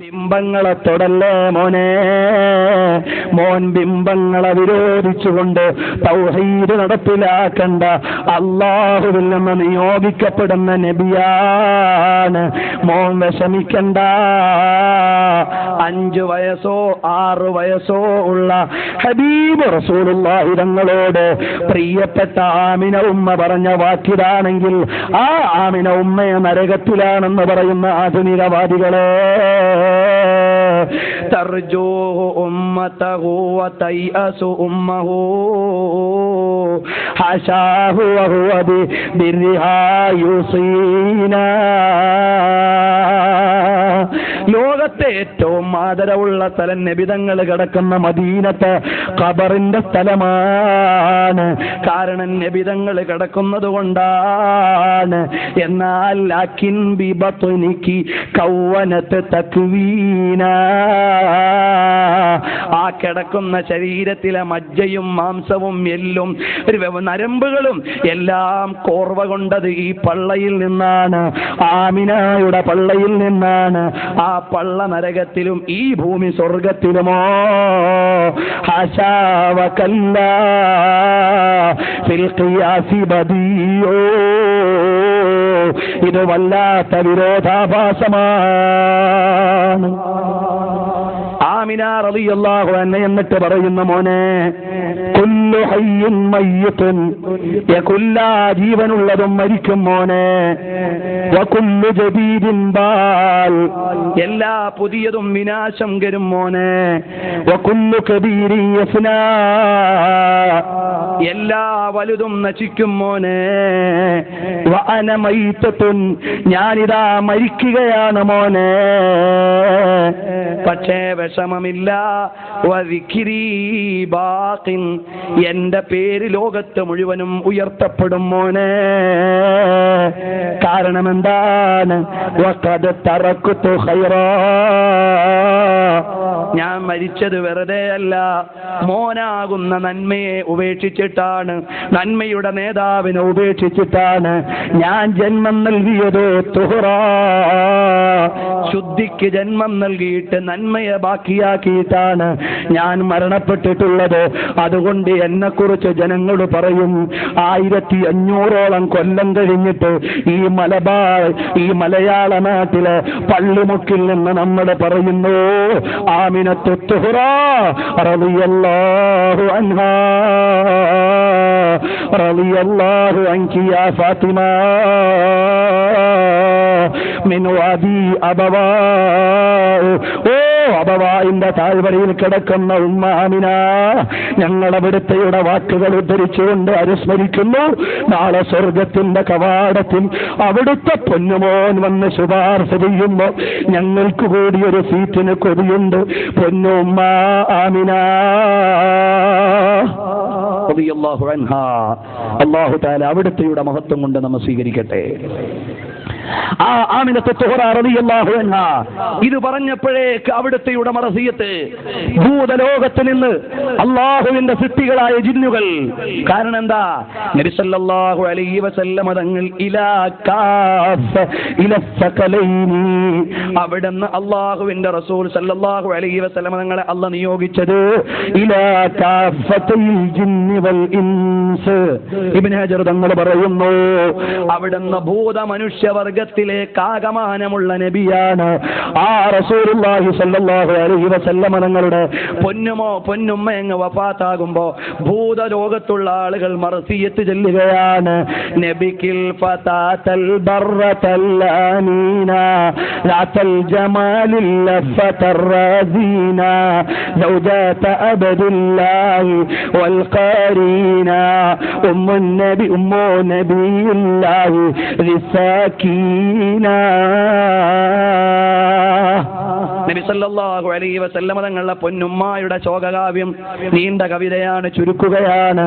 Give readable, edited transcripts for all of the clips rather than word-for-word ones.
ബിംബങ്ങളെ തൊടല്ലേ മോനെ. മോൻ ബിംബങ്ങളെ വിരോധിച്ചുകൊണ്ട് തൗഹീദ് നടപ്പിലാക്കണ്ട അല്ലാഹുവിൽ നിന്ന് നിയോഗിക്കപ്പെടുന്ന നബിയാണ്. മോൻ വിഷമിക്കണ്ട. 5 വയസ്സോ 6 വയസ്സോ ഉള്ള ഹബീബ് റസൂലുള്ളാഹി തങ്ങളോട് പ്രിയപ്പെട്ട ആമിന ഉമ്മ പറഞ്ഞ വാക്കിതാണെങ്കിൽ ആ ആമിന ഉമ്മയെ നരകത്തിലാണെന്ന് പറയുന്ന ആധുനികവാദികളെ, തർജൂ ഉമ്മതഹു വതയഅസു ഉമ്മഹു ഹശാഹു വഹുവ ബിർരിഹാ യുസീനാ. ലോകത്തെ ഏറ്റവും ആദരവുള്ള സ്ഥലം നബിതങ്ങൾ കിടക്കുന്ന മദീനത്തെ ഖബറിന്റെ സ്ഥലമാണ്. കാരണം നബിതങ്ങൾ കിടക്കുന്നത് കൊണ്ടാണ്. എന്നാൽ ലാക്കിൻ ബിബത്നികി കൗവനത്ത് തക്വീന, ആ കിടക്കുന്ന ശരീരത്തിലെ മജ്ജയും മാംസവും എല്ലും നരമ്പുകളും എല്ലാം കോർവ കൊണ്ടത് ഈ പള്ളയിൽ നിന്നാണ്, ആമിനായുടെ പള്ളയിൽ നിന്നാണ്. ആ പള്ള നരകത്തിലും ഈ ഭൂമി സ്വർഗത്തിലുമോ? ഹശാവ കല്ലാ ഫിൽ ഖിയാസി ബദിയോ. ഇത് വല്ലാത്ത വിരോധാഭാസമാണ്. ആമിന റളിയല്ലാഹു അൻഹ എന്നിട്ട് പറയുന്ന മോനെ, കുല്ലു ഹയ്യിൻ മയ്യിത്തുൻ, എല്ലാ ജീവനുള്ളതും മരിക്കും മോനെ. വകുല്ലു ജദീദിൻ ബാൽ, എല്ലാ പുതിയതും വിനാശം വരും മോനെ. വകുല്ലു കബീരിൻ യഫ്നാ, എല്ലാ വലുതും നശിക്കും മോനെ. വഅന മയ്യിത്തുൻ, ഞാനിതാ മരിക്കുകയാണ് മോനെ. പക്ഷേ വിഷമമില്ല. വദിക്രി ബാഖിൻ, എന്റെ പേര് ലോകത്ത് മുഴുവനും ഉയർത്തപ്പെടും മോനെ. കാരണം എന്താണ്? വഖദ് തറക്തു ഖൈറാ, ഞാൻ മരിച്ചത് വെറുതെ അല്ല, മോനാകുന്ന നന്മയെ ഉപേക്ഷിച്ചിട്ടാണ്, നന്മയുടെ നേതാവിനെ ഉപേക്ഷിച്ചിട്ടാണ് ഞാൻ ജന്മം നൽകിയത്. തുഹ്റാ, ശുദ്ധിക്ക് ജന്മം നൽകിയിട്ട് നന്മയെ ബാക്കിയാക്കിയിട്ടാണ് ഞാൻ മരണപ്പെട്ടിട്ടുള്ളത്. അതുകൊണ്ട് എന്നെക്കുറിച്ച് ജനങ്ങളോട് പറയും, 1500ഓളം കൊല്ലം കഴിഞ്ഞിട്ട് ഈ മലയാള നാട്ടിലെ പള്ളിമുക്കിൽ നിന്ന് നമ്മൾ പറയുന്നു, ആമിനത്തു തുഹ്റാ റളിയല്ലാഹു അൻഹാ റളിയല്ലാഹു അൻകി യാ ഫാത്തിമ മിൻ വാദി അബവാ. ഓ അബവായിന്റെ താഴ്വരയിൽ കിടക്കുന്ന ഉമ്മ ആമിന, ഞങ്ങൾ അവിടുത്തെയുടെ വാക്കുകൾ ഉദ്ധരിച്ചുകൊണ്ട് അനുസ്മരിക്കുന്നു. നാളെ സ്വർഗത്തിന്റെ കവാടത്തിൽ അവിടുത്തെ പൊന്നുമോൻ വന്ന് ശുപാർശ ചെയ്യുമ്പോ ഞങ്ങൾക്ക് കൂടി ഒരു സീറ്റിന് കൊതിയുണ്ട്. പൊന്നുമ്മ ആമിന റളിയല്ലാഹു അൻഹാ. അല്ലാഹു തആല അവിടുത്തെയുടെ മഹത്വം കൊണ്ട് നമ്മെ സ്വീകരിക്കട്ടെ. ആ ആമിനത്തു തുഹ്റാ റളിയല്ലാഹു അൻഹാ ഇത് പറഞ്ഞപ്പോഴേക്ക് അവിടുത്തെയുടെ മറസിയത്ത് ഭൂതലോകത്ത് നിന്ന് അല്ലാഹുവിന്റെ സൃഷ്ടികളായ ജിന്നുകൾ. കാരണം എന്താ? നബി സല്ലല്ലാഹു അലൈഹി വസല്ലം തങ്ങൾ ഇലാ കാഫ ഇലാ സകലൈനി, അവിടുന്ന് അല്ലാഹുവിന്റെ റസൂൽ സല്ലല്ലാഹു അലൈഹി വസല്ലം തങ്ങളെ അല്ലാഹു നിയോഗിച്ചത് ഇലാ കാഫത്തിൽ ജിന്നി വൽ ഇൻസ്. ഇബ്നു ഹജർ തങ്ങൾ പറയുന്നു, അവിടുന്ന് ഭൂത മനുഷ്യ വർഗത്തിലേക്ക് ആഗമനമുള്ള നബിയാണ്. ആ റസൂലുള്ളാഹി സ്വല്ലല്ലാഹു അലൈഹി വസല്ലം തങ്ങളുടെ പൊന്നുമ്മ അങ്ങ് വഫാത്താകുമ്പോ ഭൂതലോകത്തുള്ള ആളുകൾ മർസിയത്ത് ചൊല്ലുകയാണ്. നബിക്കിൽ ഫതാതൽ ബർറതൽ ആമീന ലാതൽ ജമാലിൽ ലഫതർ റസീന സൗജത അബ്ദുല്ലാഹി വൽ ഖരീന ഉമ്മുൻ നബിയുല്ലാഹി റിസാകീന. നബി സല്ലല്ലാഹു അലൈഹി വസല്ലം തങ്ങളുടെ പൊന്നുമ്മായുടെ ശോകകാവ്യം നീണ്ട കവിതയാണ്, ചുരുക്കുകയാണ്.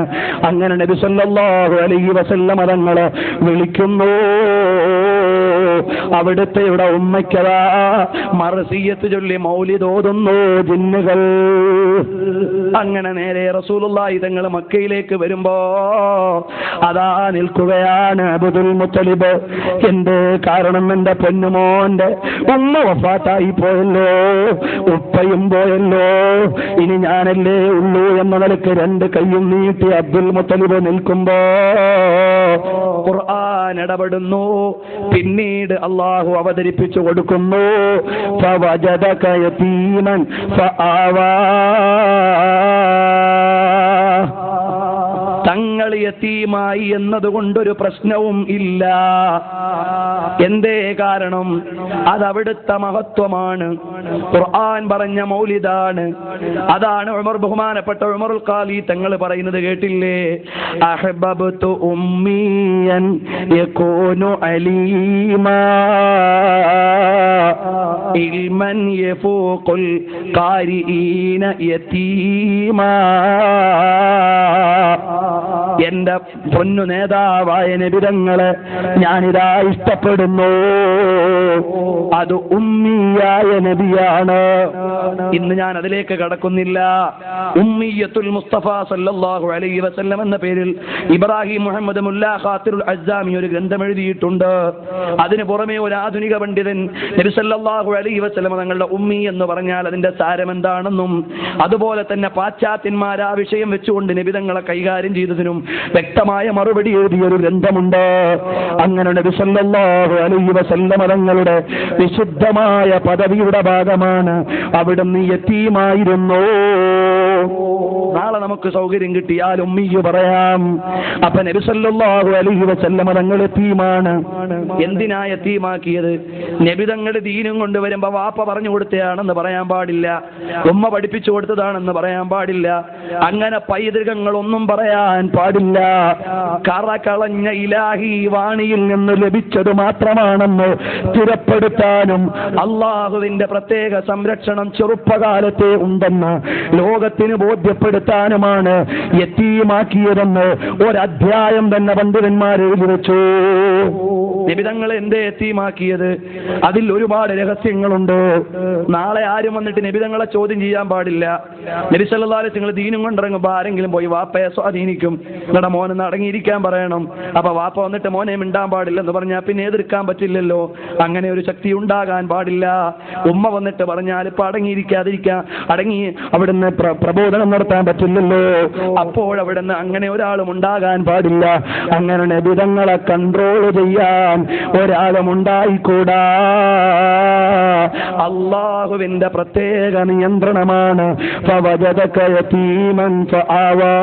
അങ്ങനെ നബി സല്ലല്ലാഹു അലൈഹി വസല്ലം തങ്ങളെ വിളിക്കുന്നു. അവിടുത്തെയുടെ ഉമ്മയ്ക്കതാ മർസിയത്ത് ചൊല്ലി മൗലിദ് ഓതുന്നു ജിന്നുകൾ. അങ്ങനെ നേരെ റസൂലുള്ളാഹി തങ്ങൾ മക്കയിലേക്ക് വരുമ്പോ അതാ നിൽക്കുകയാണ് അബ്ദുൽ മുത്തലിബ്. എന്ത് കാരണം? എന്റെ പൊന്നുമോന്റെ ഉമ്മ വഫാത്തായി പോയല്ലോ. പോയല്ലോ, ഉപ്പയും പോയല്ലോ, ഇനി ഞാനല്ലേ ഉള്ളൂ എന്ന നിലക്ക് രണ്ട് കൈയും നീട്ടി അബ്ദുൽ മുത്തലിബ് നിൽക്കുമ്പോ ഖുർആൻ ഇടപെടുന്നു. പിന്നീട് അള്ളാഹു അവതരിപ്പിച്ചു കൊടുക്കുന്നു, ഫവജദക യതീമൻ ഫആവാ. തങ്ങൾ യതീമായി എന്നതുകൊണ്ടൊരു പ്രശ്നവും ഇല്ല. എന്തേ കാരണം? അതവിടുത്തെ മഹത്വമാണ്. ഖുർആൻ പറഞ്ഞ മൗലിദാണ്. അതാണ് ബഹുമാനപ്പെട്ട ഉമറുൽ ഖാലി തങ്ങൾ പറയുന്നത് കേട്ടില്ലേ? അഹ്ബബ്തു ഉമ്മിയൻ യകൂനു അലീമാ ഇൽമൻ യഫൂഖുൽ ഖാരിഈന യതീമാ. എന്റെ പൊന്നു നേതാവായ നബിതങ്ങളെ ഞാനിതാ ഇഷ്ടപ്പെടുന്നു. അത് ഉമ്മിയായ നബിയാണ്. ഇന്ന് ഞാൻ അതിലേക്ക് കടക്കുന്നില്ല. ഉമ്മിയത്തുൽ മുസ്തഫ സല്ലല്ലാഹു അലൈഹി വസല്ലം എന്ന പേരിൽ ഇബ്രാഹിം മുഹമ്മദ് മുല്ല ഖാത്തിറുൽ അസ്സാമി ഒരു ഗ്രന്ഥം എഴുതിയിട്ടുണ്ട്. അതിന് പുറമെ ഒരു ആധുനിക പണ്ഡിതൻ നബി സല്ലല്ലാഹു അലൈഹി വസല്ലം തങ്ങളുടെ ഉമ്മി എന്ന് പറഞ്ഞാൽ അതിന്റെ സാരം എന്താണെന്നും അതുപോലെ തന്നെ പാശ്ചാത്യന്മാർ ആ വിഷയം വെച്ചുകൊണ്ട് നബിതങ്ങളെ കൈകാര്യം ചെയ്തതിനും വ്യക്തമായ മറുപടി എഴുതിയ ഒരു ഗ്രന്ഥമുണ്ട്. അങ്ങനെ നബി സല്ലല്ലാഹു അലൈഹി വസല്ലം തങ്ങളുടെ വിശുദ്ധമായ പദവിയുടെ ഭാഗമാണ് അവിടുന്ന് യതീമായിരുന്നു. നാളെ നമുക്ക് സൗകര്യം കിട്ടിയാൽ ഉമ്മിയു പറയാം. അപ്പൊ നബി സല്ലല്ലാഹു അലൈഹി വസല്ലം തങ്ങൾ യതീമാണ്. എന്തിനാ യതീമാക്കിയത്? നബി തങ്ങളുടെ ദീനും കൊണ്ടുവരുമ്പോ വാപ്പ പറഞ്ഞു കൊടുത്തതാണെന്ന് പറയാൻ പാടില്ല, ഉമ്മ പഠിപ്പിച്ചു കൊടുത്തതാണെന്ന് പറയാൻ പാടില്ല, അങ്ങനെ പൈതൃകങ്ങളൊന്നും പറയാൻ പാടില്ല. കറകളഞ്ഞ ഇലാഹി വാണിയിൽ നിന്ന് ലഭിച്ചത് മാത്രമാണെന്ന് സ്ഥിരപ്പെടുത്താനും അള്ളാഹുവിന്റെ പ്രത്യേക സംരക്ഷണം ചെറുപ്പകാലത്തെ ഉണ്ടെന്ന് ലോകത്തിന് ബോധ്യപ്പെടുത്താനുമാണ് യതീമാക്കിയതെന്ന് ഒരധ്യായം തന്നെ പണ്ഡിതന്മാർ എഴുതി വെച്ചു. നബിതങ്ങൾ എന്തേ യതീമാക്കിയത്? അതിൽ ഒരുപാട് രഹസ്യങ്ങളുണ്ട്. നാളെ ആരും വന്നിട്ട് നബിതങ്ങളെ ചോദ്യം ചെയ്യാൻ പാടില്ല. നബി സല്ലല്ലാഹു അലൈഹി വസല്ലം ദീനും കൊണ്ടിറങ്ങുമ്പോൾ ആരെങ്കിലും പോയി വാപ്പയെ സ്വാധീനിക്കും, നിങ്ങളുടെ മോനെന്ന് അടങ്ങിയിരിക്കാൻ പറയണം. അപ്പൊ വാപ്പ വന്നിട്ട് മോനെ മിണ്ടാൻ പാടില്ലെന്ന് പറഞ്ഞാൽ പിന്നെ എതിർക്കാൻ പറ്റില്ലല്ലോ. അങ്ങനെ ഒരു ശക്തി ഉണ്ടാകാൻ പാടില്ല. ഉമ്മ വന്നിട്ട് പറഞ്ഞാൽ ഇപ്പൊ അടങ്ങി അവിടുന്ന് പ്രബോധനം നടത്താൻ പറ്റില്ലല്ലോ. അപ്പോഴവിടുന്ന് അങ്ങനെ ഒരാളും ഉണ്ടാകാൻ പാടില്ല. അങ്ങനെ നബിതങ്ങളെ കൺട്രോൾ ചെയ്യാൻ ഒരാളും ഉണ്ടായിക്കൂടാ. അള്ളാഹുവിന്റെ പ്രത്യേക നിയന്ത്രണമാണ്. ഫവജദക യതീമൻ ഫആവാ.